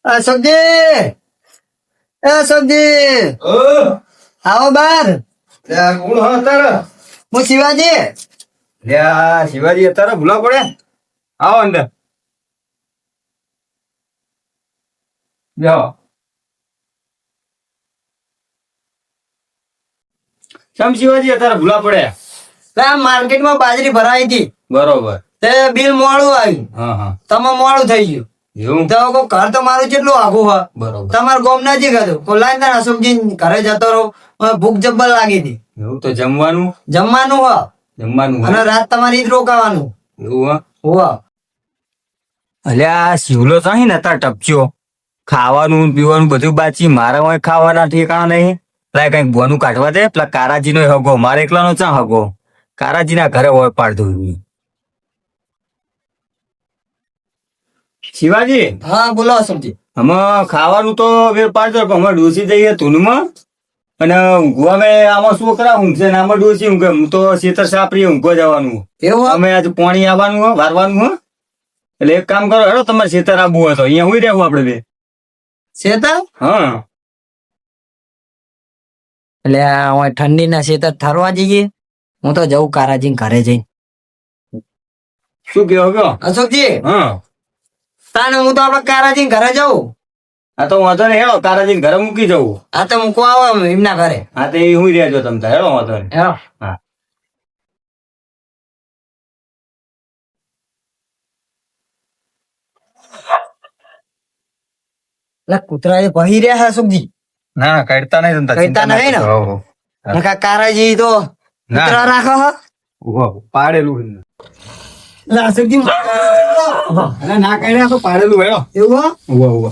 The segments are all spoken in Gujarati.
અશોકજી, અશોકજી, આવો બાર. કોણ હા તારા? હું શિવાજી. શિવાજી અત્યારે ભૂલા પડે. આવો અંદર જાઓ. કેમ શિવાજી અત્યારે ભૂલા પડે? માર્કેટમાં બાજરી ભરાઈ હતી. બરોબર. તે બિલ મોડું આવ્યું. હા હા. તમે મોડું થઈ ગયું. એવું? તો કોઈ ઘર તો મારું કેટલું આઘું હોય. બરોબર. તમારું ગોમ નજીક હતું. કોઈ લાઈન તાર અશોકજી ઘરે જતો રહો. મને ભૂખ જબ્બર લાગી હતી. એવું તો જમવાનું જમવાનું હોય જમવાનું અને રાત તમારી જ રોકાવાનું. એવું હા. હોવા અલ્યા શિવલો તો અહીં નતા ટપચ્યો. ખાવાનું પીવાનું બધું બાચી મારા હોય ખાવાના ઠેકાણા નહીં. પેલા કઈક બોનું કાઢવા દે. પેલા કારાજી નો હગો મારે એકલાનો ચા હગો. કારાજી ના ઘરે હોય પાડતું. શિવાજી. હા બોલો અશોકજી. આમાં ખાવાનું તો વેર પાડતો પણ અમે ડોસી જઈએ ધૂનમાં અને ઊંઘવા અમે આમાં છોકરા ઊંઘશે ને આમાં ડોસી ઊંઘે. હું તો શેતર સાપરી ઊંઘવા જવાનું. એવું અમે આજે પાણી આવવાનું હોય વારવાનું હોય. એટલે એક કામ કરો હેડો તમારે શેતર આવવું હોય તો અહીંયા હુઈ રહેવું આપડે બે. શેતર હા એટલે ઠંડી ના શેતર ઠરવા જઈએ. હું તો જઉં કારાજી ઘરે જઈને. શું કહો કયો? અશોકજી હા તાને હું તો આપડે કારાજી ઘરે જઉં. આ તો વાંધો નહીં હેડો કારાજી ઘરે મૂકી જવું. આ તો મૂકવા આવો એમના ઘરે. હા તો એ હુઈ રહેજો તમ તાર હેડો વાંધો નહીં. હા હા એટલે કૂતરા એ ભહી રહ્યા છે અશોકજી. ના ના કાઢતા નહીં તમ તાર. કાઢતા નહીં ને? હો, હો. નકા કારાજી તો કૂતરા રાખો હ. ઉભો, પાડેલું એટલે અશોકજી અરે ના કાઢ્યા તો પાડેલું હેડો. એવું હો? ઉભો ઉભો.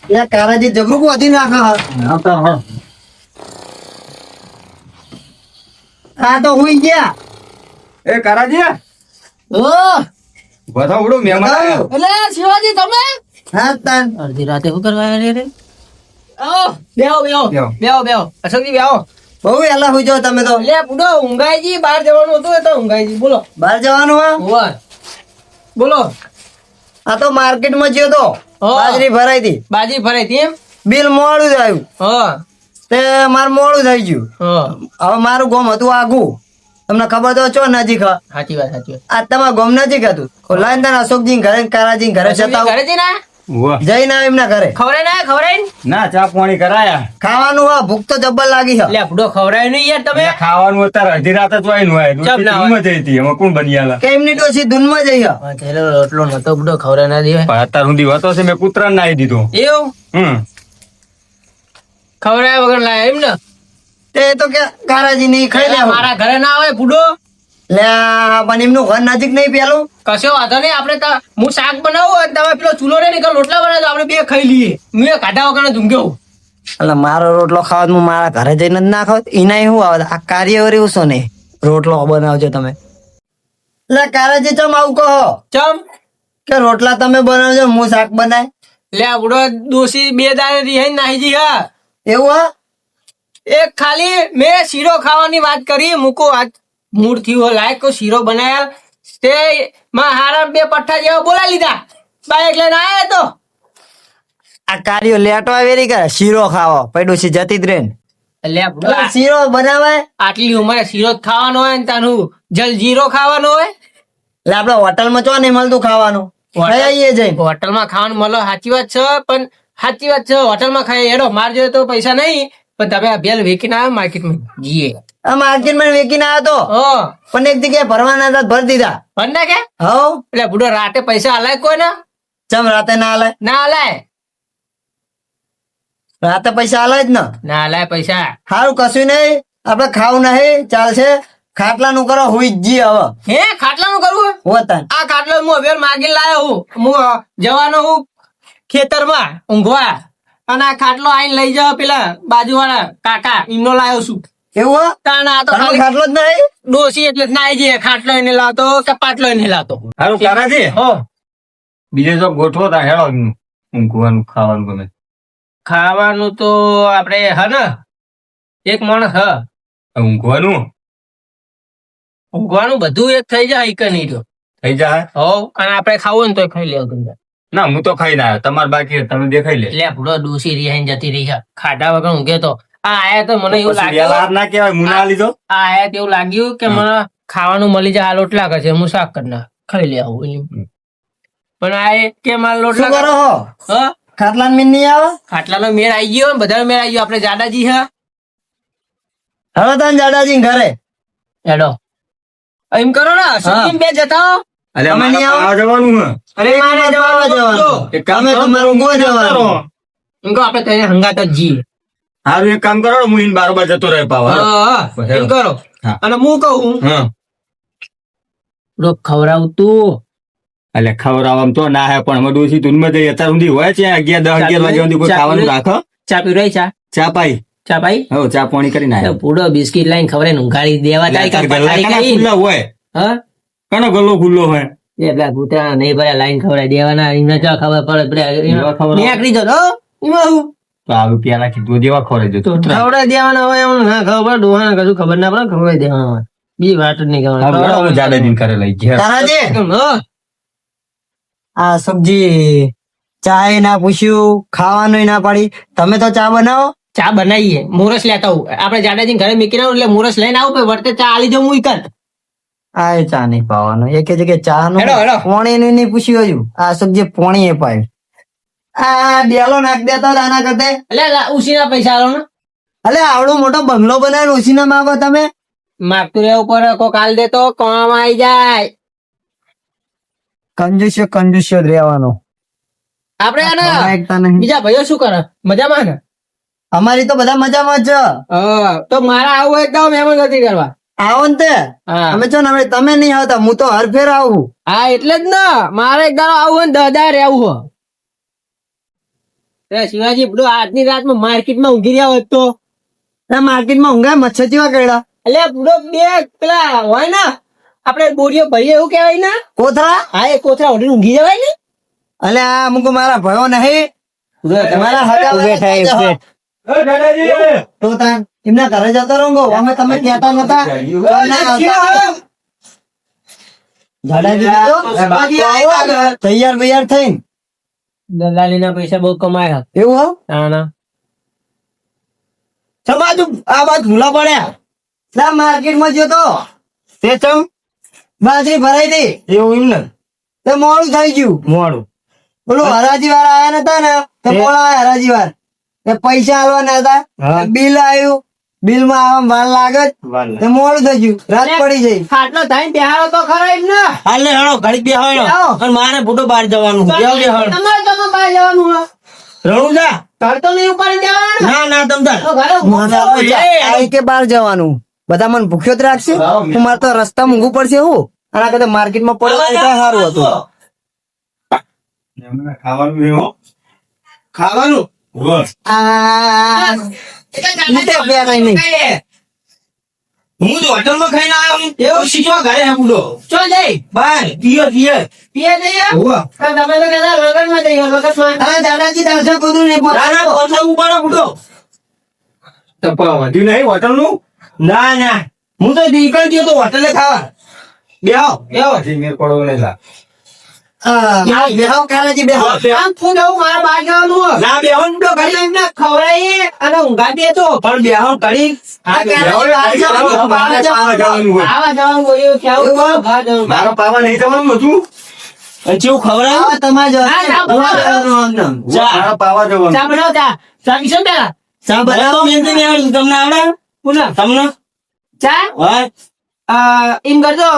એટલે કારાજી જબરું વધી નાખો હ. આવતા હો. આ તો હુઈ ગયા. એ કારાજી બધા ઉડો મહેમાન આયા. એટલે શિવાજી તમે હા તાન અડધી રાતે શું કરવા આવ્યા રે? આવો બેહો બેહો બેહો. બેહો બેહો અશોકજી બેહો. બહુ વહેલા હુઈ જાઓ તમે તો. એટલે બુડો ઊંઘાઈજી બહાર જવાનું હતું એ તો ઊંઘાઈજી બોલો. બહાર જવાનું હો. હોવા બોલો. આ તો માર્કેટમાં ગયો તો હા. બાજરી ભરાઈ હતી. બાજી ફરાઈ હતી એમ? બિલ મોડું જ આવ્યું. હા તે મારું મોડું થઈ ગયું. હા હવે મારું ગોમ હતું આગું. તમને ખબર તો છો નજીક હ. સાચી વાત સાચી વાત. આ તમારું ગોમ નજીક હતું. લાઈન તાર અશોકજી ઘરે કારાજી ઘરે જતા અશોકજી આવું. ઘરે જઈને આયા? ઉભો. જઈને આવ એમના ઘરે. ખવરાય ના ખવરાય ને? ના ચા પાણી કરાયા. ખાવાનું હા ભૂખ તો જબ્બર લાગી છે. એટલે બુડો ખવરાય નહીં યાર તમે. એટલે ખાવાનું અત્યારે અડધી રાત જ હોય હોય. ચમ ના હોય. ધૂનમાં જઈ હતી એમાં કોણ બની આલા. કે એમની ડોસી ધૂનમાં જઈ હ. હા થેલો રોટલો નતો બુડો ખવરાય ના દેવાય. પણ અત્યાર સુધી હતો છે મેં કૂતરાને નાહી દીધો. એવું ખવરાય વગર લાયા એમ ને? તે તો કે કારાજી ની ખાઈ એટલે લેવું. મારા ઘરે ના આવે બુડો. લે પણ એમનું ઘર નજીક નહીં પેલું. કશો વાંધો નહીં આપણે હું શાક બનાવું અને તમે પેલો ચૂલો રે નીકળ રોટલા બનાવજો આપણે બે ખાઈ લઈએ. મેં કાઢા વગર ઝુંગ્યો. એટલે મારો રોટલો ખાવા હું મારા ઘરે જઈને જ ના ખાવ. એના શું આવે આ કાર્યવાહી શું નહીં રોટલો બનાવજો તમે. એટલે કારાજી ચમ આવું કહો ચમ કે રોટલા તમે બનાવજો હું શાક બનાય. લે આ બુડો દોશી બે દાડે રિહાઈ નાહીજી હા. એવું હા. એક ખાલી મેં શીરો ખાવાની વાત કરી મૂકો આજ મૂળ થયું લાયક કો શીરો બનાયા તે માં હારા બે પઠ્ઠા જેવા બોલા લીધા બાઈક લઈને આયા તો. આ કાર્યો લેટવા વેરી કરે શીરો ખાવો પડ્યું છે જતી જ રે ને. લે બુડો એટલે શીરો બનાવાય. આટલી ઉંમરે શીરો જ ખાવાનો હોય ને તાનું જલજીરો ખાવાનો હોય. એટલે આપડે હોટલમાં ચો નહીં મળતું ખાવાનું. ખાઈ આવીએ જઈને. હોટલમાં ખાવાનું મળે સાચી વાત છે પણ સાચી વાત છે હોટલમાં ખાઈ હેડો માર જોઈએ તો પૈસા નહીં પણ તમે આ બેલ વેચીને આવ્યો માર્કેટમાં જીએ. આ માર્કેટમાં વેચીને આવ્યો તો હા પણ એક જગ્યાએ ભરવાના હતા ભરી દીધા. ભર નાખે હવ એટલે બુડો રાતે પૈસા હલાય કોઈ ને ચમ રાતે ના હાલે. ના હલાય રાતે પૈસા હાલે જ ને. ના હલાય પૈસા. સારું કશું નહીં આપડે ખાવું નહીં ચાલશે. ખાટલાનું કરો હુઈ જ જી હવે. હે ખાટલાનું કરવું? હોતા આ ખાટલો હું હવે માગી લાયો હું જવાનો હું ખેતરમાં ઊંઘવા અને આ ખાટલો આઈને લઈ જાવ પેલા બાજુવાળા કાકા એમનો લાયો છું. એવું હો? તાના આ તો ઘરનો ખાલી ખાટલો જ નહીં. ડોસી એટલે ના આવી જઈએ ખાટલો એને લાવતો કે પાટલો એને લાવતો. સારું કારાજી હો બીજે તો ગોઠવો તા હેડો ઊંઘવાનું ખાવાનું ગમે. ખાવાનું તો આપડે હ ને એક માણસ હ ઊંઘવાનું ઊંઘવાનું બધું એક થઈ જાય એક નહીં તો થઈ જાય. હો અને આપડે ખાવું ને તો ખાઈ લેવું. ના હું તો ખાઈ ના આવ્યો. તમારે બાકી છે, તમે દેખાઈ લે. એટલે ભૂડો ડોસી રિહાઈને જતી રહી છે. ખાધા વગર ઊંઘે તો આ આયા તો મને એવું પછી વેલા લાગ્યું હાથ ના કહેવાય, મું ના લીધો. આ આયા તો એવું લાગ્યું કે મને ખાવાનું મળી જાય. આ લોટલા છે હું શાક કરી નાખ ખાઈ લે આવું એમ. પણ આ એ કે મારા શું લોટલા કરો હો હા ખાટલા મીન નહીં આવે ખાટલાનો મેળ આવી ગયો ને બધાનો મેળ આવી ગયો. આપણે જાડાજી હા હવે તને જાડાજી ઘરે હેડો એમ કરો ને સુખીન બે જતા હો. અરે તમે નહીં આવો? આ જવાનું હે. અરે મારે જવાનું. એક કામ તમે કરો, તમારું ઊંઘવા જવાનું. એમ કહો આપણે તને હંગાત જ જઈએ. હારું એક કામ કરો, હું ઈન બારોબાર જતો રહે પાવ. હા, એમ કરો. હા. અને હું કહું હા રોક ખવડાવું તું એટલે ખવડાવવામાં તો ના હે, પણ અમે ડોસી ધૂનમાં જઈએ અત્યાર સુધી હોય છે 11 વાગ્યા સુધી કોઈ ખાવાનું રાખો. ચા પીવડાવી ચા ચા પાઈ ચા પાઈ હો, ચા પાણી કરીને આવ્યો. પૂડો બિસ્કિટ લાઈન ખવડાવીને ઊંઘાડી દેવા તારી કાંઈ પથારી કરી. ખુલ્લા હોય, હા કનો ગલ્લો ખુલ્લો હોય. એ પેલા કૂતરા નહીં ભર્યા લાઈન ખવડાવી દેવાના એમને ચા ખબર પડે એવા ખવડાવો. નીકળી જતો એમાં હું તો આ રૂપિયાના કીધું જેવા ખવડાવી દો. ખવડાવી દેવાના હોય એમ ના ખબર પડે ડોહાને કશું ખબર ના પડે ખવડાવી દેવાના હોય બીજી વાત જ નહીં કરવાની. જાડેજી કરે લઈ ગયા. તારાજી હા. આ સબ્જી ચાય ના પૂછ્યું ખાવાનું ના પાડી તમે તો ચા બનાવો ચા બનાવીએ મોરસ લેતા આવું આપણે જાડાજી ઘરે મૂકીને આવું એટલે મોરસ લઈને આવું પછી વર્તે ચા આલી જાઉં હું ઈકન. આ એ ચા નહીં પાવાનો એ કે છે કે ચા નું હેડો, હેડો. પોણી નું નહીં પૂછ્યું હજુ આ સબ્જી પોણી એ પાય આ ડેલો નાખ દેતા હતા આના કરતે એટલે ઉસીના પૈસા આલો ને અલે આવડો મોટો બંગલો બનાવીને ઓછી ના માંગો તમે માગતું રહેવું પડે કોઈ કાલ દે તો કામ આવી જાય. કંજુસ્યો જ રહેવાનો આપણે આને એકતા નહીં બીજા ભાઈઓ શું કરે મજામાં ને અમારી તો બધા મજામાં જ છે હા તો મારા આવું હોય તો મહેમાન ગતિ કરવા. આવો ને તે હા અમે છો ને હવે તમે નહીં આવતા હું તો હર ફેર આવું હા એટલે જ ને મારે એક દાડો આવું હોય ને દાદા રહેવું હોય. શિવાજી બધું આજની રાતમાં માર્કેટમાં ઊંઘી રહ્યા હોત તો માર્કેટમાં ઊંઘાય મચ્છર જેવા કર્યા એટલે બધો બે પેલા હોય ને આપણે બોરીઓ ભરીએ એવું કહેવાય ને કોથળા હા એ કોથળા ઓઢીને ઊંઘી જવાય ને. અલે આ અમુક મારા ભયો નહીં તમારા હગા તો તાન એમના ઘરે જતો રહો અમે તમે કહેતા નતા તૈયાર બૈયાર થઈને દલાલી ના પૈસા બહુ કમાયા. એવું હો ના સમાજ આ વાત ભૂલા પડ્યા ના માર્કેટમાં ગયો તો તે ચમ બાજરી ભરાઈ હતી એવું એમ ને તે મોડું થઈ ગયું મોડું બોલું હરાજી વાળા આયા નતા ને તે મોડા આયા હરાજી વાર તે પૈસા આલવાના હતા બિલ આવ્યું બિલ માં આવવામાં વાર લાગે તે મોડું થઈ ગયું રાત પડી જઈ આટલો ટાઈમ બેહાડો તો ખરા એમ ને હાલે હળો ઘડી બેહાડો અને મારે ફોટો બહાર જવાનું તમારે તમે બહાર જવાનું હોય રણું જા ઘર તો નહીં ઉપાડી જવાનું ને. ના ના તમ તાર તો ઘરે ઊંઘો છો. કે બહાર જવાનું બધા મને ભૂખ્યો જ રાખશે હું મારે તો રસ્તા ઊંઘવું પડશે હું આના કરતા માર્કેટમાં પડવાનું સારું હતું ખાવાનું આ ઊંટે પહેરાય નહીં. હું તો હોટલમાં ખાઈને આવ્યો એવું શીખવા ઘરે હમુડો ચો જઈ બાર પિયર પીએ જઈએ હોવા તો તમે તો કહેતા લગનમાં જઈએ લગનમાં અરે દાદાજી દર્શન કરું ને નાના હોટલ ઉપાડો બુડો તપા વધ્યું નહીં હોટલ નું ના ના હું તો નીકળી ગયો તો હોટલે ખાવા બેહો મેર પડો ને લા બેહાવ કાલાજી બેહાવ આમ ફૂલ આવું મારા બહાર જવાનું હોય. ના બેહો ને તો ઘરે એમને ખવડાવીએ અને ઊંઘાડીએ તો પણ બેહો કરી આવા જવાનું હોય એવું કેવું બહાર જવાનું. મારો પાવા નહીં જવાનું હતું જેવું ખવડાવ આવા તમારે હા, મારા પાવા જવાનું ચા બનાવો ચા ચા પીશો ને પેલા ચા બનાવો તમને આવડે પુનઃ તમને ચા એમ કરજો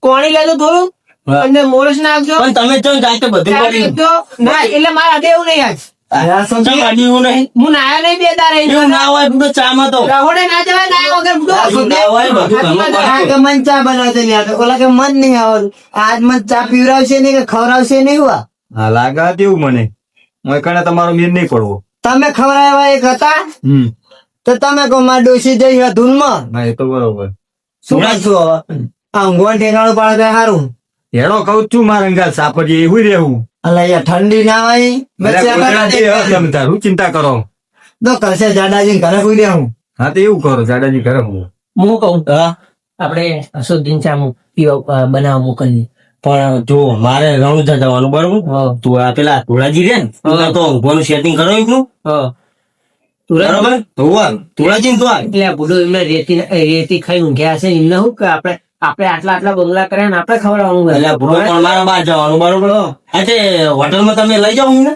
કોણી લેજો થોડું અને મોરસ નાખજો પણ તમે ચમ જાય તો બધું ચા કરી પીજો. ના એટલે મારા હાથે એવું નહીં આજ ચમ કાઢ્યું નહીં હું નાયા નહીં બે તારે એવું ના હોય બધું ચામાં તો રહોડે ના જવાય નાયા વગર બધું. ના હોય બધું ઘરમાં આ કે મન ચા બનાવતે નહીં આવતો ઓલા કે મન નહીં આવતું આજ મન ચા પીવડાવશે નહીં કે ખવડાવશે નહીં હુઆ હા લાગા તેવું મને હું કણે તમારો મેર નહીં પડવો તમે ખવડાવ્યા એક હતા તો તમે કહો મારે ડોસી જઈ ધૂનમાં ના એ તો બરોબર શું કરશું હવે આ ઊંઘવાનું ઠેકાણું પાડે તો સારું હેડો કઉ છું મારા અંગાત સાપડીએ એવું રહેવું અલા યાર ઠંડી ના હોય શું ચિંતા કરો તો કરશે જાડાજી ઘરે કોઈ દેવું હા તો એવું કરો જાડાજી ઘરે હું હું કહું આપણે અશુદ્ધિન ચા પીવા બનાવવા મોકલીએ પણ જો મારે રણુજા જવાનું બરોબર તું આ પેલા ધોળાજી રે ને એના તો ઊંઘવાનું સેટિંગ કરાવ્યું નું બરોબર ધોળાજી ને તો આ એટલે ભૂલો એમને રેતી ખાઈ ઊંઘ્યા છે એમને શું કે આપણે આટલા બંગલા કર્યા ને આપણે ખવડાવવાનું એટલે ભૂલો પણ મારા બહાર જવાનું બરોબર આજે હોટલમાં તમે લઈ જાઓ ને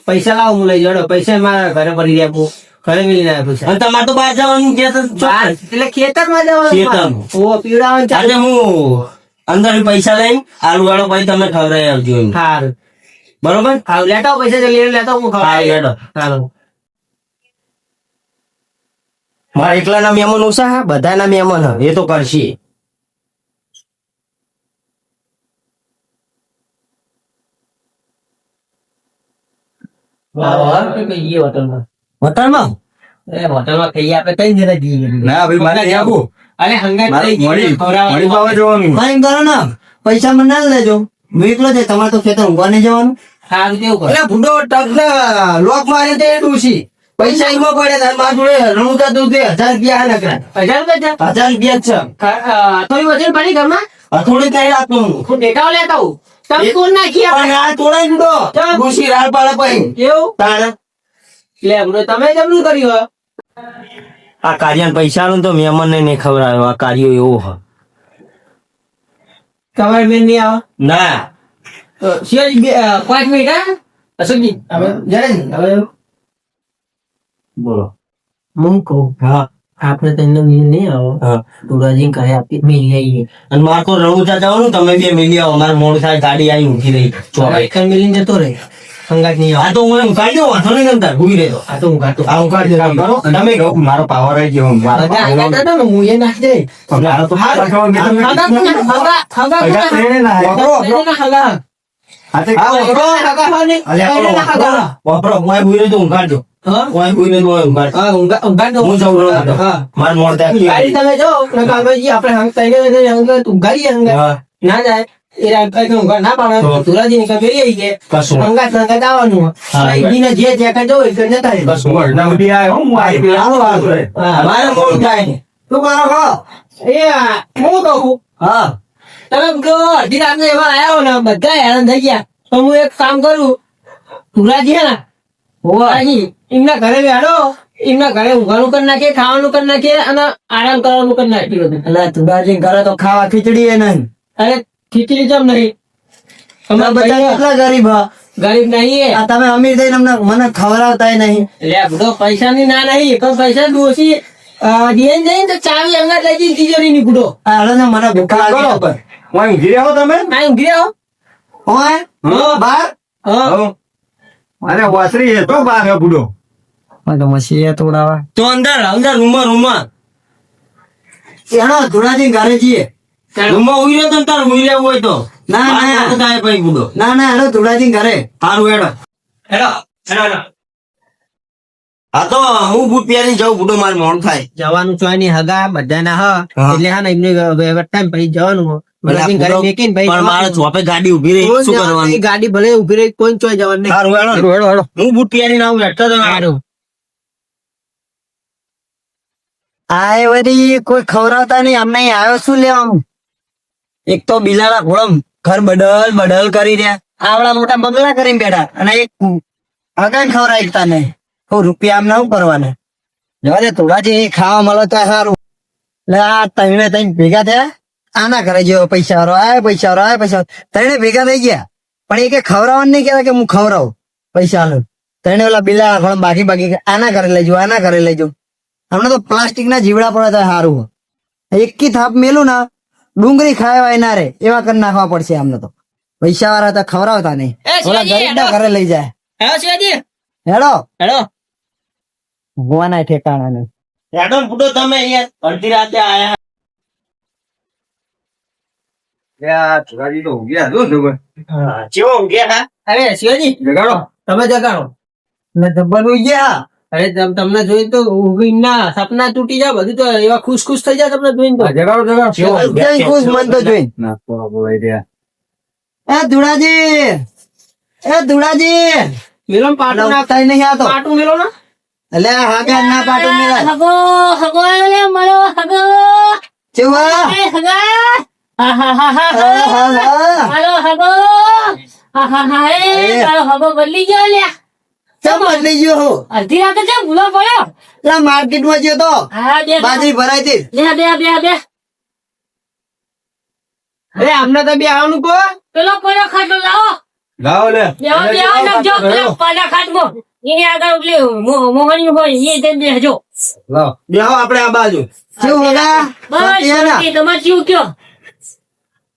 પૈસા લાવો હું લઈ જાડો પૈસા મારા ઘરે પડી રહ્યા હું ઘરે મિલી ના પૈસા અને તમારે તો બહાર જવાનું છે તો એટલે ખેતરમાં જવાનું ખેતરમાં. ઓ પીવડાવવાનું ચાલે આજે હું અંદર પૈસા લઈને આલુ વાળો ભાઈ તમે ખવડાવી આવજો એમ સારું બરોબર હા લેતા આવો પૈસા જલ્દી લેતા આવો, હું હા ખવડાવી હેડો સારું મારા એકલાના મહેમાન ઓછા હા બધાના મહેમાન હા એ તો કરશે હોટલમાં હોટલમાં હોટલમાં ખાઈએ આપણે કઈ જરા જઈએ ના ભાઈ મારે ત્યાં આવું. અરે હંગાત મારે થઈ ગઈ, મળી ખવડાવવાનું. પાવા જવાનું ફાઈન કરો ને પૈસા મને ના લેજો હું એકલો છે તમારે તો ખેતર ઊંઘવા નહીં જવાનું સારું તેવું કરો. એટલે ભૂંડો ટકને લોક મારે તે ડૂસી પૈસા એમાં પડે તાર માર જોડે રણુજા દઉં તે 1000 રૂપિયા આ નકરા 1000 રૂપિયા છે? 1000 રૂપિયા જ છે થોડી વજન પડી ઘરમાં થોડી કઈ રાખતું હું હું ડેટાઓ લેતા આવું તમે કોણ નાખી પણ આ તોડાઈ દીધો ચાલ. ડૂસી રાડ પાડે પછી એવું તાણે લે બરો તમે જમનું કર્યું હો? આ કાર્યન પૈસા નું તો મહેમાન ને નહીં ખવડાવ્યો આ કાર્યો એવો હ તમારે બેન નહીં આવે ના તો શિવાજી 5 મિનિટ હા અશોકજી હવે જરા ને હવે બોલો હું કહું હા આપણે તેનો મિલ નહીં આવો હા ધોરાજી કરે આપી મિલ આવીએ અને મારે તો રણુજા જવાનું તમે બે મિલી આવો મારે મોડું થાય ગાડી આવી ઊંઘી રહી ચોરાઈ એક મિલીને જતો રહે હંગાત નહીં આવે આ તો હું ઊંઘાડી દઉં વાંધો નહીં અંદર ઊભી રહેતો આ તો હું ગાતો આ ઊંઘાડી દઉં કરો તમે કહો મારો પાવર આવી ગયો મારો બધા હંગાત હતા ને હું એ નાખી દે આ તો વાપરો હું ઊભી રહી તો ઊંઘાડજો હું ઊભી રહી તો ઊંઘાડજો હું જઉં રણુજા મારે મોડું થાય તમે જો આપણે હા ના જાય ના પાડે ધોરાજી ને કઈ આવી ગયા કશું હંગાત હંગાત આવવાનું હા. અહીંને જે ત્યાં જો એ જતા રહે. કશું હા. મારે મોડું થાય તું મારો કહો એ હું કહું હા તમે જો અડધી રાતને એવા આવ્યા હો ને બધા હેરાન થઈ ગયા તો હું એક કામ કરું ધુરાજી હે ને ધુરાજી એમના ઘરે બેઠો એમના ઘરે ઊંઘવાનું કરી નાખીએ ખાવાનું કરી નાખીએ અને આરામ કરવાનું કરી નાખીએ બધું. એટલે તુડાજી ઘરે તો ખાવા ખીચડી એ નહીં અરે ખીચડી કેમ નહીં તમે બધા કેટલા ગરીબ હા ગરીબ નહીં આ તમે અમીર થઈને અમને મને ખવડાવતા નહીં લે બધો પૈસા ની ના નહીં પણ પૈસા દોશી દેન જઈને તો ચાવી અંગાત લઈ જઈને તિજોરી ની ગુડો આ હાલો ને મને ભૂખ લાગી કરો. ઊંઘી રહ્યો તમે આ ઊંઘી રહ્યો ઓય બાર હા અરે વાસરી એ તો બાર હે બુડો તો મસી તોડાવા તો અંદર રૂમમાં એનો ધુડાજી ઘરે જઈએ રૂમમાં ઉઈ રહ્યો તમ તાર ઉઈ રહેવું હોય તો ના ના થાય ભાઈ બુડો ના ના હેડો ધુડાજી ઘરે સારું હેડો હેલો હેલો હા તો હું બૂટ પહેરી જાઉં બુડો મારે મોડું થાય જવાનું ચોય ની હગા બધાના હ હા. એટલે હા ને એમને ટાઈમ પછી જવાનું હો. બધાને ઘરે મેકીને પછી પણ મારે ચોપે ગાડી ઉભી રહી કોઈ શું જવાનું કરવાનું નહીં, ગાડી ભલે ઉભી રહી કોઈ ચોય જવાનું નહીં. સારું હેડો હું બૂટ પહેરીને આવું હેઠો તો સારું. આ વળી કોઈ ખવડાવતા નહીં અમને અહીં આવ્યો શું લેવાનું એક તો બિલાડા ઘોડમ ઘર બડલ કરી રહ્યા આવડા મોટા બંગલા કરીને બેઠા અને એક અગાઈ ખવડાવતા નહીં હું રૂપિયા આમ ના કરવાના જવા દે થોડાથી ખાવા મળે તો સારું એટલે આ ત્રણે ભેગા થયા આના ઘરે જેવો પૈસા વાળો આ પૈસા વાળો આ પૈસા ત્રણે ભેગા થઈ ગયા પણ એ કે ખવડાવવાનું નહીં કહેતા કે હું ખવડાવું પૈસા લો ત્રણે ઓલા બિલાડા ઘોડમ બાકી આના ઘરે લઈ જાઉં આના ઘરે લઈ જાઉં હમણાં તો પ્લાસ્ટિક ના જીવડા પડે તો સારું એક થાપ મેલું ના ડુંગળી ખાવા ના રે એવા કરી નાખવા પડશે અમને તો પૈસા વાળા તો ખવડાવતા નહીં એ ઓલા શિવાજી, ગરીબ ના ઘરે લઈ જાય હેલો શિવાજી હેડો હેલો ભગવાના ઠેકાણા ને હેડો ફૂટો તમે અહીંયા અડધી રાતે આયા છોકરાજી તો ઊંઘ્યા જો ને ભાઈ. ચેવો ગયા અરે શિવાજી જગાડો તમે જગાડો ને જબ્બર ગયા અરે તમને જોઈને તો ઊંઘી ના સપના તૂટી જાય બધું તો એવા ખુશ ખુશ થઈ જાય તમને જોઈને તો જગાડો ખુશ મન તો જોઈ ના તો બોલાઈ રહ્યા એ ધુડાજી મેલો ને પાટું ના થાય નહીં આ તો પાટું મેલો ને એટલે હાગા ના પાટું મેલા હગો હગો લે મળો હગો ચેવા એ હગા આહાહા. મારો હગો આહાહા, એ તારો હગો બદલી ગયો લ્યા. ચમ બદલી ગયો હું અડધી રાતે ચમ ભૂલો પડ્યો. લા માર્કેટમાં ગયો તો હા, બે બાજરી ભરાઈ હતી. બે અરે આમને તો બે આવવાનું કો પેલો પડ્યો ખાટલો લાવો. લાવો લે બેહો નાખજો પેલા પાડા ખાટમાં. એની આગળ એટલે મોહણી હોય એ જઈને બેસજો. લાવો બેહો આપણે આ બાજુ શું હોગા બસ શાંતિ, તમારે શું કયો?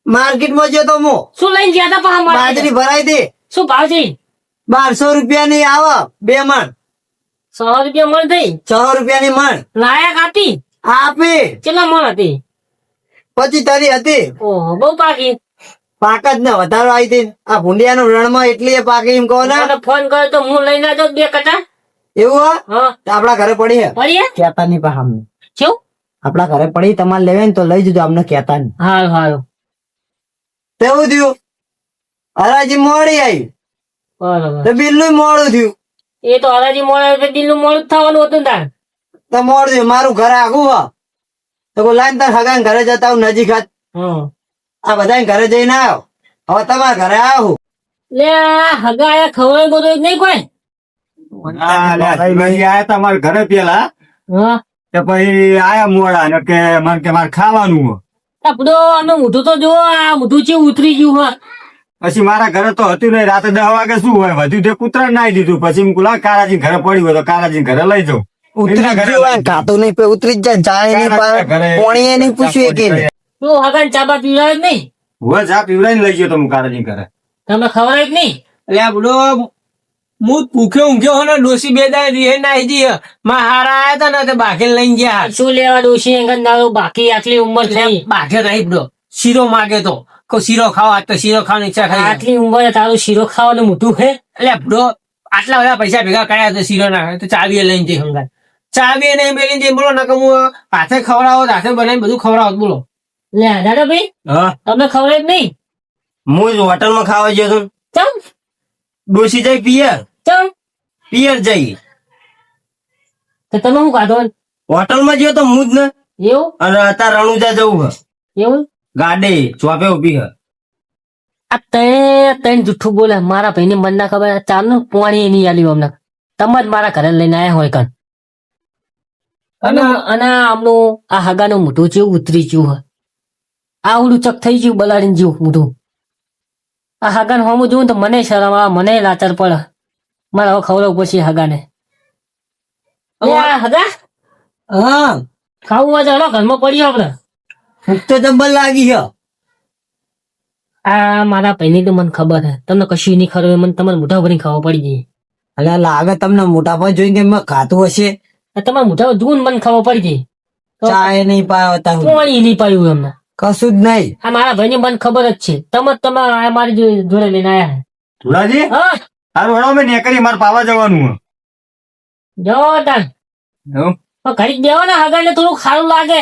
માર્કેટમાં ગયો તો હું શું લઈને ગયા તા પાછા મારા? બાજરી ભરાઈ હતી. શું ભાવ છે? 1200 રૂપિયાની આવે 2 મણ. 100 રૂપિયા મણ થઈ. 6 રૂપિયાની મણ લાયક હતી. આપી. કેટલા મણ હતી? 25 તારી હતી. ઓહો, બહુ પાકી. પાક જ ને વધારો આવી હતી. આ ભૂંડિયાનું રણમાં એટલી એ પાકી એમ કહો ને. મને ફોન કર્યો તો હું લઈને આવજો 2 કટા. એવું હા હા, તો આપણા ઘરે પડી હે પડીએ? કેતા નહીં પા અમને. શું? આપણા ઘરે પડી તમારે લેવે ને તો લઈ જજો અમને કેતા નહીં. હારું હારું. તેવું થયું હરાજી મોડી આવી બરોબર. તો બિલ નું મોડું થયું. એ તો હરાજી મોડા દિલનું મોડું જ થવાનું હતું ને તાર. તો મોડું થયું મારું ઘરે આગું હા તો કોઈ લાઈન તાર હગા ઘરે જતા હું નજીક જ હમ. આ બધા ઘરે જઈને આવ્યો હવે તમારા ઘરે આવું. લે આ હગા આયા ખવડાવી બધું નહીં કોઈ. આયા તમારા ઘરે પેલા હા, કે પછી આયા મોડા ને કે મારે ખાવાનું હો. આપડો આનું મોઢું તો જો આ મોઢું છે ઉતરી ગયું હા. પછી મારા ઘરે તો હતું નહીં રાતે 10 વાગે શું હોય વધુ તે કૂતરા નાઈ દીધું પછી હું કુલા કારાજી ઘરે પડ્યું હોય તો કારાજી ઘરે લઈ જાઉં ઉતરી ઘરે ગયું હોય, ખાતું નહીં પે ઉતરી જ જાય નહીં ઘરે- પોણીએ નહીં પૂછ્યું કે તું હગા ચાબા પીવડાવે જ નહીં? હું ચા પીવડાઈને લઈ ગયો તો હું કારાજી ઘરે તમે ખવડાવે જ નહીં? એટલે બુડો હું ભૂખ્યો ઊંઘ્યો હો ને ડોસી 2 દાડે રીહે નાહી જી માં હારા આયા તા ને તે બાઘે લઈને ગયા શું લેવા ડોશી અંગત નાળું બાકી આટલી ઉંમર થઈ. બાઘે રહી બુડો શીરો માગે તો કો શીરો ખાવા આજ તો શીરો ખાવાની ઈચ્છા થઈ આટલી ઉંમરે તારું શીરો ખાવાનું મોટું હે? એટલે બુડો આટલા બધા પૈસા ભેગા કર્યા તો શીરો ના તો ચાવીએ લઈને જઈ હંગાત ચાવીએ નહીં મેલીને જઈ બોલો ના કે હું હાથે ખવડાવો હાથે બનાવીને બધું ખવડાવો બોલો લે દાદા ભાઈ હા તમે ખવડાવે જ નહીં? હું હોટલમાં ખાવા ગયો તો ચમ ડોસી જઈ પિયર જઈ તો તમે શું ખાધો? હોટલમાં ગયો તો હું જ ને એવું અને અત્યારે રણુજા જવું હે એવું ગાડી ચોપે ઉભી હે. આ તને જુઠ્ઠું બોલે મારા ભાઈને મન ના ખબર ચાલનું પાણી નહીં આલ્યું અમને. તમે જ મારા ઘરે લઈને આયા હોય કણ અને આમનું આ હગાનું મોઢું જેવું ઉતરી ગયું હે. આવડું ચક થઈ ગયું બલાડીને જેવું મોઢું. આ હગાને હોમું જોઉં તો મને શરમ આવે મને લાચાર પડે. મારે હવે ખવડાવવું પછી હગાને. લે આ હગા હા ખાવું હોય તો હલો ઘરમાં પડ્યો આપડે. ભૂખ તો જબ્બર લાગી છે. આ મારા ભાઈની તો મને ખબર છે તમને કશું નહીં ખબર મને તમારે મોઢા ભરીને ખાવા પડી ગઈ. અલ્યા લાગે તમને મોટા પર જોઈને કે મેં ખાતું હશે. તમારા મોઢા જોઈને મને ખબર પડી ગઈ. ચાય નહીં પાયો તા હું. પાણી નહીં પાયું એમને. કશું જ નહીં. આ મારા ભાઈને મને ખબર જ છે તમે આ મારી જોડે લઈને આયા ધુલાજી હા હારું હેડો અમે નેકરી મારે પાવા જવાનું હે. જો તાન હઉ. ઘડી દેવો ને હગાને થોડું સારું લાગે.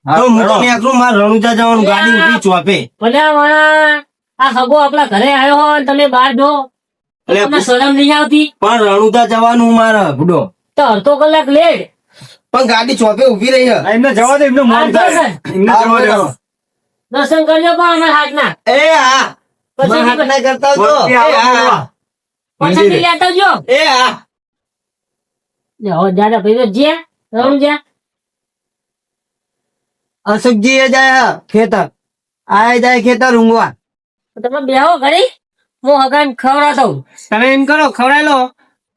હારું, હું હેડો. નીકળું મારે રણુજા જવાનું ગાડી ઉભી ચોપે. ભલે મારા આ હગો આપણા ઘરે આવ્યો હોય ને તમે બહાર જો અલ્યા, તમને શરમ નહીં આવતી? પણ રણુજા જવાનું મારે બુડો. તો અડધો કલાક લેટ. પણ ગાડી ચોપે ઉભી રહી હે. એમને જવા દે એમને મોડું થાય. એમને જવા દે દર્શન કરજો પણ અમારા હાથના. એ હા પછી મારા હાથ ના કરતા હો તો. પછી એ હા પછી લેતા આવજો. એ હા હવે દાદા ભાઈ તો જ્યાં રમ જ્યાં અશોકજી એ જાય હે ખેતર આ જાય ખેતર ઊંઘવા. તમે બેહો ઘડી હું હગાને ખવડાવતો હોઉં. તમે એમ કરો ખવડાવી લો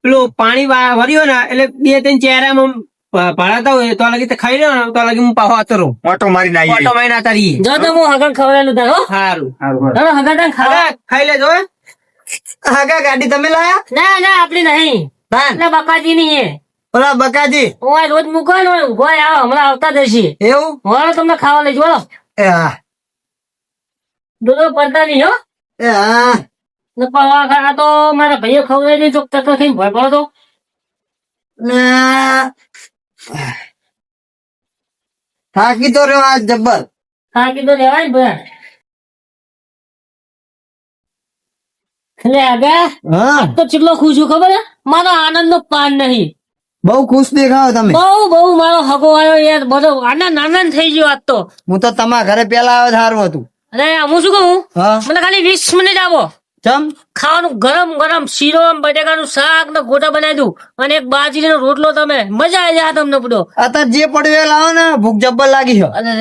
પેલું પાણી ભર્યું ને એટલે 2-3 ચહેરામાં ભરાતા હોય તો લગી તો ખાઈ લો ને તો લગી હું પાછો આતો રહું ઓટો મારીને આવીએ. ઓટો મારીને આતા રહીએ જો તો હું હગાને ખવડાવેલું તાર હો. સારું હારું, હારું. તમે હગા તને ખાવા હવે ખાઈ લેજો હે. આગા ગાડી તમે લાયા. ના આપડી નહીં તાન એટલે બકાજી ની હે. ઓલા બકાજી હું આ રોજ મૂકો ને ગોય આવો હમણાં આવતા જશે. એવું. વળો તમને ખાવા લઈ જોડો એ હા દૂધો પડતા નહીં હો. એ હા ને પવા ખા તો મારા ભાઈઓ ખવડાવી નહીં તો તક ખાઈને ભય પડો તો ને થાકી તો રહ્યો આજ જબ્બર. હા કીધું રેવાય ને બધા. એટલે આગા હા તો કેટલો ખુશ છું ખબર હે મારો આનંદ નો પાર નહીં. બહુ ખુશ દેખાવ તમે. બહુ મારો હગો આવ્યો યાર, બધો આનંદ થઈ ગયો આજ તો. હું તો તમારા ઘરે પેલા આવ્યો સારું હતું. અરે હું શું કહું, હા મને ખાલી 20 મિનિટ આપો. ચમ ખાવાનું ગરમ ગરમ શીરો ને બટેકાનું શાક ને ગોટા બનાવી દઉં, અને એક બાજરીનો રોટલો. તમે મજા આવી જાય તમને બધો. અત્યારે જે પડવે લાવો ને ભૂખ જબ્બર લાગી છે. અરે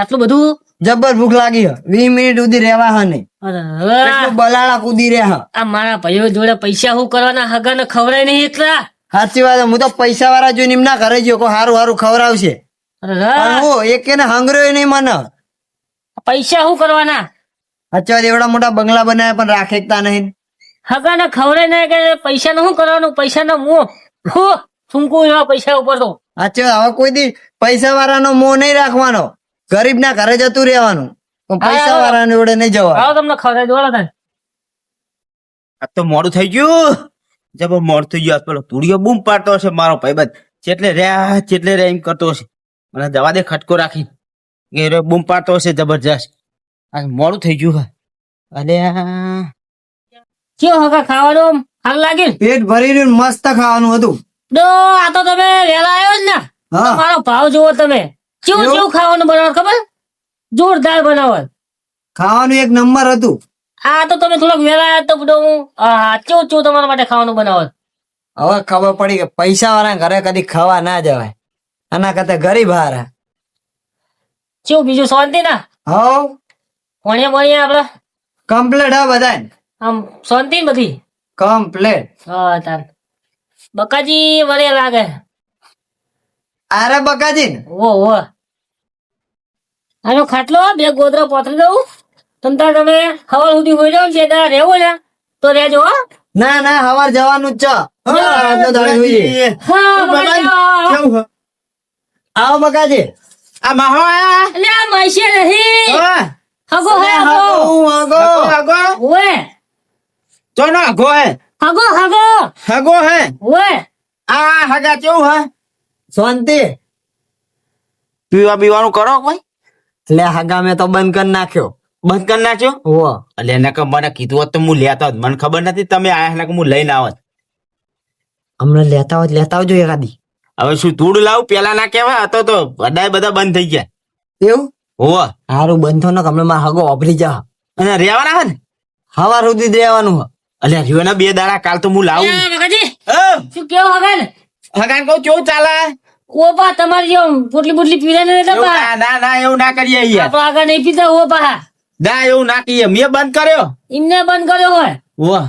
આટલું બધું. જબ્બર ભૂખ લાગી છે. 20 મિનિટ સુધી રહેવા હે નહીં. અરે હવે એટલું બલાડા કૂદી રહ્યા. આ મારા ભાઈઓ જોડે પૈસા શું કરવાના, હગાને ખવડાય નહીં એકલા. સાચી વાત છે. હું તો પૈસા વાળા જોઈને એમના ઘરે ગયો કોઈ સારું સારું ખવડાવશે. અરે પણ હું એક ને હંગર્યો નહીં મને. પૈસા શું કરવાના, અચ્છા એવડા મોટા બંગલા બનાવ્યા પણ રાખેતા નહીં. હગાને ખવડાય નહીં કે પૈસા નું શું કરવાનું, પૈસા નો મોહ થૂંકું એવા પૈસા ઉપર તો. અચ્છા હવે કોઈ દી પૈસા વાળાનો મોહ નહીં રાખવાનો, ગરીબ ના ઘરે જતું રહેવાનું. પણ પૈસા વાળાને જોડે નહીં જવા. આવો તમને ખવડાય દોડો થાય. આ તો મોડું થઈ ગયું, જબર મોડું થઈ ગયું. પેલો તુડિયો બૂમ પાડતો હશે મારો ભાઈબંધ, ચેટલે રે એમ કરતો હશે. મને જવા દે ખટકો રાખી કે બૂમ પાડતો હશે જબરજસ્ત. આ મોડું થઈ ગયું. અલ્યા કેવો હગા ખાવાનું સારું લાગે ને? પેટ ભરી રહ્યું ને મસ્ત ખાવાનું હતું. તો આ તો તમે વેલા આવ્યો જ ને, હા મારો ભાવ જુઓ તમે. કેવું ખાવાનું બનાવો ખબર, જોરદાર બનાવો. ખાવાનું એક નંબર હતું. આ તો તમે થોડોક વેલા આવ્યા તો બધું કેવું તમારા માટે ખાવાનું બનાવો. હવે ખબર પડી કે પૈસા વાળા ઘરે કદી ખાવા ના જવાય, આના કરતા ગરીબ હારા. કેવું બીજું શાંતિ ના? હવ ભણ્યા આપડે કમ્પ્લેટ હા બધા આમ શાંતિ ને બધી? કમ્પ્લેટ. હા તાર બકાજી વળે લાગે. આરે બકાજી ને ઓ આનો ખાટલો 2 ગોદરા પોતરી દઉં. તમે સવાર સુધી હોઈ જાવ ને, 2 દાડા રહેવો ને તો રહેજો. હો ના ના હવાર જવાનું જ છે. આજનો દાડો જોઈએ. હા આવો બકાજી. આ માહો આયા એટલે આ મૈસે નહીં હા, હગો હે હગો. હું આગો. હગો ઓએ ચોનો હગો હે હગો હે ઓએ આ હગા કેવું હે? શાંતિ. પીવા બીવાનું કરો કોઈ? એટલે હગા મેં તો બંધ કરી નાખ્યો. બંધ કરી નાખ્યો? ઓહો એટલે એને કે મને કીધું હોત તો હું લેતો હોત. મને ખબર નથી તમે આયા એટલે કે હું લઈને આવત. હમણાં લેતા આવજો એકાદી. હવે શું ધૂળ લાવું પેલા ના કેવા હતો તો બધા બંધ થઈ ગયા. એવું હોવ સારું બંધ થો ને હમણાં મારા હગો વાપરી જા. અને રેવાના હે ને? હવાર સુધી જ રહેવાનું હે. અલ્યા રહ્યો ને 2 દાડા કાલ તો હું લાવું. બકાજી અ, શું કેવું હગન? હગાન કહું કેવું ચાલે? ઓપા તમારી જેમ પોટલી પીવા ને એવું ના એવું ના કરીએ યાર. આપણે આગળ નહીં પીતા ઓપા. ના એવું ના કહીએ. મેં બંધ કર્યો. એમને બંધ કર્યો હોય. હોવ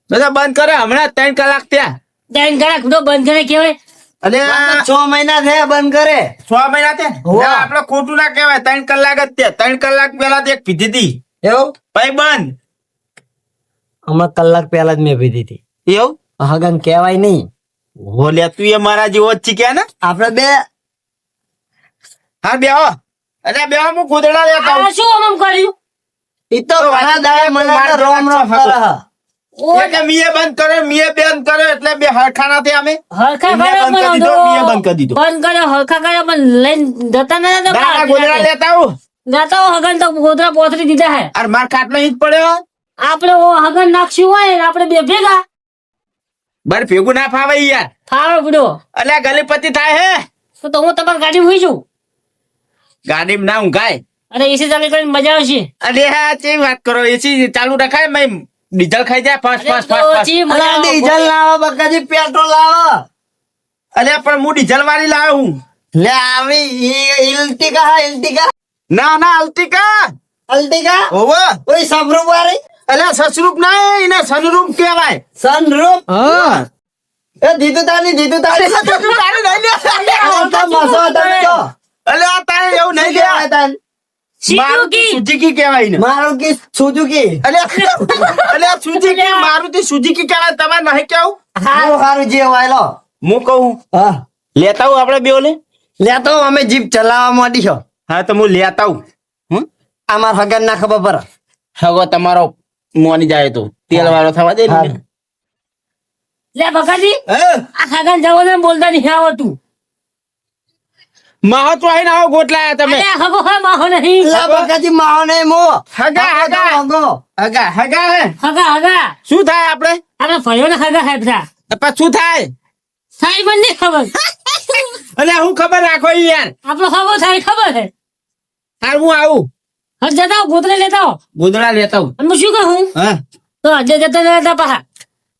બધા બંધ કર્યો હમણાં 3 કલાક થયા. ત્યાં ઘણા તો બંધ કરે કેવાય. અલ્યા 6 મહિના થયા બંધ કરે. 6 મહિના થયા. હોવ. ના, આપણે ખોટું ના કહેવાય. 3 કલાક જ થયા. 3 કલાક પેલા તો એક પીધી હતી એવું પછી બંધ. હમણાં કલાક પહેલા જ મેં પીધી હતી. એવું હગન કહેવાય નહીં. હો લે તું એ મારા જેવો જ શીખ્યા ને. આપડે બે હા બેહો. અરે બેહો હું ગોદડા લેતા આવું. આ શું આમ કર્યું? ઈ તો ઘણા દાડે મને તો રોમ રોમ કરે હે. એટલે મીએ બંધ કર્યો એટલે બે હરખાના થયા અમે. હરખા એમને કર્યો બંધ કરી પણ દીધો, તો મેં બંધ કરી દીધો. બંધ કર્યો, હરખા કર્યો પણ લઈને જતા ના હતા ના ગોદડા લેતા આવું. જતા હો હગન તો ગોદરા પોતરી દીધા હે. અરે માર ખાટલો ઈ જ પડ્યો. આપણે હગન નાખ્યું હોય ને આપણે બે ભેગા બર ભેગું ના ફાવે યાર. ફાળો પડ્યો અલ્યા ગલીપતિ થાય હે. તો હું તમારી ગાડી હોઈ છું. ગાડીમાં ના ઊંઘાય. અને એસી ચાલુ કરીને મજા આવશે. અરે હા ચેવી વાત કરો. એસી ચાલુ રખાય મેં ડીઝલ ખાઈ જાય ફાસ ફાસ તો ફાસ. ચી મજા અલા આવે. ડીઝલ લાવો બકાજી, પેટ્રોલ લાવો. અલ્યા પણ હું ડીઝલ વાળી લાવ્યો હું. લે આવી ઇલ્ટિકા હા ઇલ્ટિકા. ના અલ્ટિકા. અલ્ટિકા ઓવો. ઓય સબરૂપ વાળી. અલ્યા સસરૂપ ના એને સનરૂપ કહેવાય. સનરૂપ. હા એ દીધુ તારી તારે નહીં લે. આ તો મસો તમે તો. અલ્યા તારે એવું નહીં કહેવાય કહેવાય. તાન. Suzuki. સુઝુકી કહેવાય ને. મારું કી સુઝુકી. અલ્યા સુઝુકી મારુતિ સુઝુકી કહેવાય. તમારે નહીં કેવું? હારું હારું જે હોય લો. હું કહું હા લેતા આવું આપણે બે ઓલે. લેતો અમે જીપ ચલાવવા માંડી છો. હા તો હું લેતા આવું. અમાર હગન ના ખબર પડે. હગો તમારો મોની જાય તો તેલ વાળો થવા દે ને. લે બકાજી આ હગન જવો ને બોલતા નહીં આવતું. માહો તો આઈને આવો ગોટલાયા તમે. અરે હગો હે માહો નહીં. લા બકાજી માવો નહીં મો. હગા હે હગા શું થાય આપણે? આપણે ભાઈઓ ને હગા હે બધા. પછી શું થાય? સાહેબ મને નહીં ખબર અલ્યા હું ખબર રાખો યાર. આપણો ખબર થાય ખબર છે હાર હું આવું હા જતા આવો, ગોદરે લેતા આવો. ગોદડા લેતા આવું. અને હું શું કહું હા તો આજે જતા રહેતા પાહા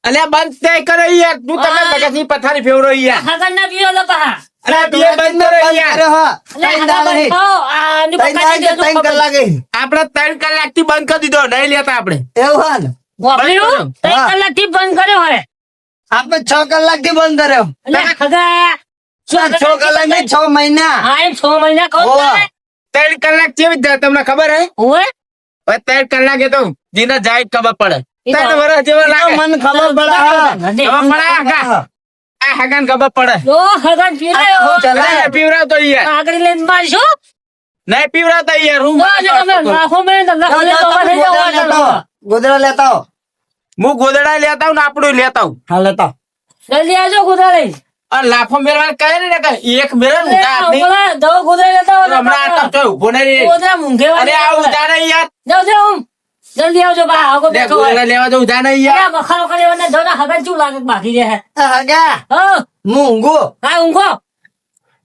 અલ્યા બંધ તે કરો યાર. તું તમે હા. બગસની પથારી ફેવરો યાર. હાગર ના પીવો તો પાહા અલ્યા બે બંધ કરો યાર. એટલે હાગર બંધ ખાઓ. આ આની પકાડી દેજો ખબર. કલાકે આપણે 3 કલાકથી બંધ કરી દીધો. નહીં લેતા આપણે. એવું હા ને વાપર્યું? હા. 3 કલાકથી બંધ કર્યો હવે આપણે 6 કલાક થી બંધ કર્યો એટલે ખગા 6 કલાક નહીં 6 મહિના હા એમ 6 મહિના કહું ઓવા. તારે. 3 કલાક કેવી જાય તમને ખબર હે? ઓવે હવે 3 કલાકે તો જીને જાય ખબર પડે. એ તો- 3 વર્ષ જેવા લાગે. મને ખબર પડે હા. નથી. ખબર પડે આગા. આ હગાન ખબર પડે. જો હગન પીરાયો હું ચલાય. નહીં પીવરાવતો યાર. આગળ લઈને મારશો નહીં પીવરાવતા યાર. હું જો આજે તમે લાખો મેં તમને ખબર તો હવે થઈ જાવ ગોદડા લેતા આવો. ગોદડા લેતા આવો. હું ગોદડા લેતા આવું ને આપણું લેતા આવું. હા લેતા આવો. જલ્દી આવજો ગોદરા લઈ અને લાફો મેળવા કહે ને કે એક મેળવે ને ઊંધા હાથની. દવા ગોદરા લેતા આવો. હમણાં આ તપ તો ઊભો નહીં રહે. ગોદરા મૂંઘે અરે આ ઊંધા નહીં યાર. જાઓ જાઓ જલ્દી આવજો બા આગો લે બેઠો ગોદડા લેવા તો ઊંધા નહીં યાર. હોય મખાનો કરી અને જો ને હગન શું લાગે કે બાકી રહે આ હગા હા હું ઊંઘું. હા ઊંઘો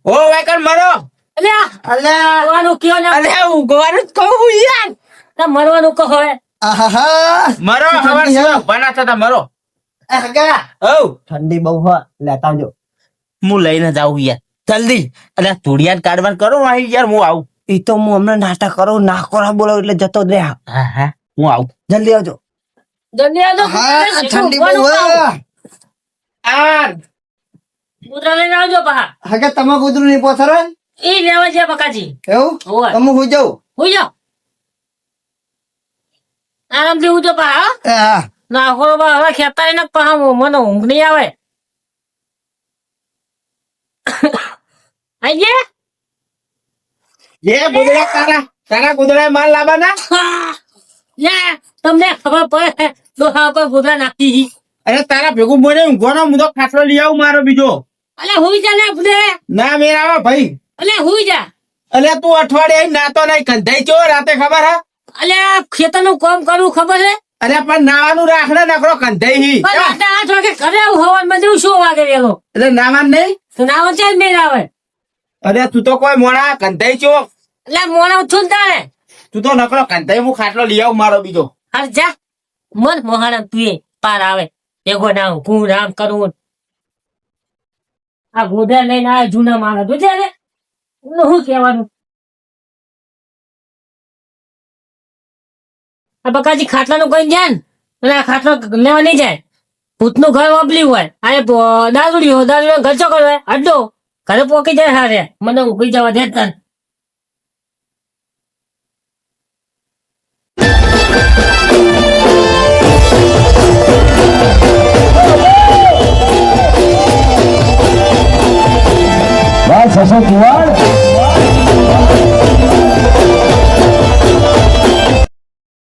ઓ વાયકર મરો. અલ્યા અલ્યા મરવાનું કયો ને અરે ઊંઘવાનું જ કહું યાર. ના મરવાનું કહો હવે આહાહા. મરો હવાર સવાર બના થતા મરો. આ હગા હઉ ઠંડી બહુ હોય લેતા આવજો. હું લઈને જાઉં યાર જલ્દી. અને ધોળિયાન કાઢવાનું કરો અહીં યાર હું આવું. એ તો હું હમણાં નાટક કરું ના કરો બોલો એટલે જતો જ રહ્યા. હા હા હું આવું. જલ્દી આવજો. જલ્દી આવજો હા ઠંડી બહુ હોય. આર કૂતરા લઈને આવજો પા હગા તમે કૂતરું નહીં પોથરો ને? એ લેવા છે બકાજી એવું હોવે. તમે હું જાઉં. હુઈ જાઓ આરામથી હું તો પા હા હા નાખો બા હવે ખેતા ને પા મને ઊંઘ નહીં આવે આઈ ગયા જે ગોદડા તારા ગોદડા માલ લાવવાના. હા. લે તમને ખબર પડે ડોહા પર કૂતરા નાખી અરે તારા ભેગું મને ઊંઘવાનો મુદ્દો ખાટલો લઈ આવું મારો બીજો. અલે હુઈ જા લે ભૂલે ના મેર આવે ભાઈ. અલે હુઈ જા અલે તું અઠવાડિયે આઈને નાતો નહીં કંધાઈ ચો રાતે ખબર હે. અલે ખેતરનું કામ કરવું ખબર છે અરે પણ નાવાનું રાખડે નકરો કંધાઈ હી. પણ રાતે 8 વાગે ઘરે આવું હવારમાં જેવું શું વાગે વેલો એટલે નાવાનું નહીં. તો નાવા ચાલ મેળ આવે અરે તું તો કોઈ મોણા કંધાઈ ચો. એટલે મોણા ઉઠું તારે તું તો નકરો કંધાઈ હું ખાટલો લઈ આવું મારો બીજો. હાલ જા મન મોહાણા તું પાર આવે ભેગો ના હું રામ કરું આ ગોધરા લઈને આ જૂના માણસ તો છે ને શું કહેવાનું આ બકાજી ખાટલાનું કઈ જાય ને અને આ ખાટલો લેવા નહીં જાય ભૂતનું ઘર વાપર્યું હોય આ દારૂડી ઘર ચોકડ હોય અડ્ડો ઘરે પોકી જાય હારે મને ઊંઘી જવા દેતા બસ અશોક કુમાર